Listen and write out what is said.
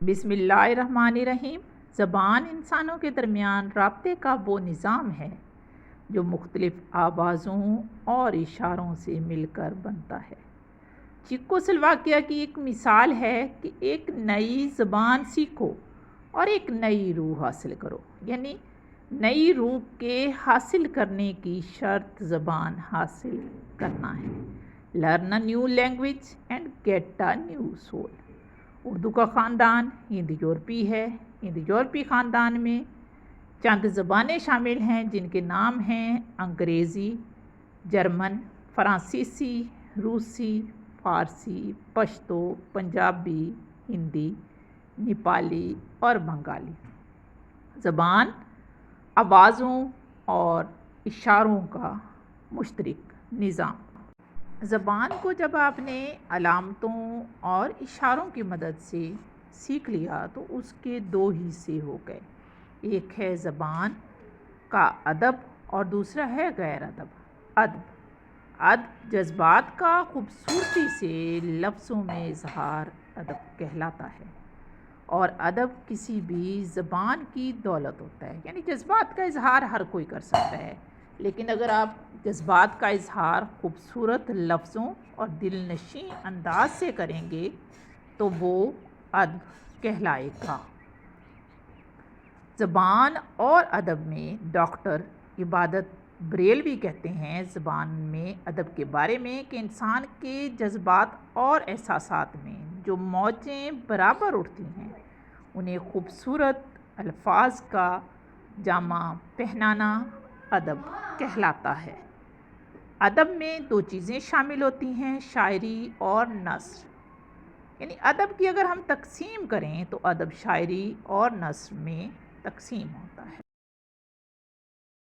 بسم اللہ الرحمن الرحیم۔ زبان انسانوں کے درمیان رابطے کا وہ نظام ہے جو مختلف آوازوں اور اشاروں سے مل کر بنتا ہے۔ چکو سلواکیہ کی ایک مثال ہے کہ ایک نئی زبان سیکھو اور ایک نئی روح حاصل کرو، یعنی نئی روح کے حاصل کرنے کی شرط زبان حاصل کرنا ہے۔ Learn a new language and get a new soul. Urdu کا خاندان ہند یورپی ہے۔ ہند یورپی خاندان میں چند زبانیں شامل ہیں جن کے نام ہیں انگریزی، جرمن، فرانسیسی، روسی، فارسی، پشتو، پنجابی، ہندی، نیپالی اور بنگالی۔ زبان آوازوں اور اشاروں کا مشترک نظام۔ زبان کو جب آپ نے علامتوں اور اشاروں کی مدد سے سیکھ لیا تو اس کے دو حصے ہو گئے، ایک ہے زبان کا ادب اور دوسرا ہے غیر ادب۔ ادب جذبات کا خوبصورتی سے لفظوں میں اظہار ادب کہلاتا ہے، اور ادب کسی بھی زبان کی دولت ہوتا ہے، یعنی جذبات کا اظہار ہر کوئی کر سکتا ہے، لیکن اگر آپ جذبات کا اظہار خوبصورت لفظوں اور دل نشیں انداز سے کریں گے تو وہ ادب کہلائے گا۔ زبان اور ادب میں ڈاکٹر عبادت بریلوی کہتے ہیں زبان میں ادب کے بارے میں کہ انسان کے جذبات اور احساسات میں جو موجیں برابر اٹھتی ہیں انہیں خوبصورت الفاظ کا جامہ پہنانا ادب کہلاتا ہے۔ ادب میں دو چیزیں شامل ہوتی ہیں، شاعری اور نثر، یعنی ادب کی اگر ہم تقسیم کریں تو ادب شاعری اور نثر میں تقسیم ہوتا ہے۔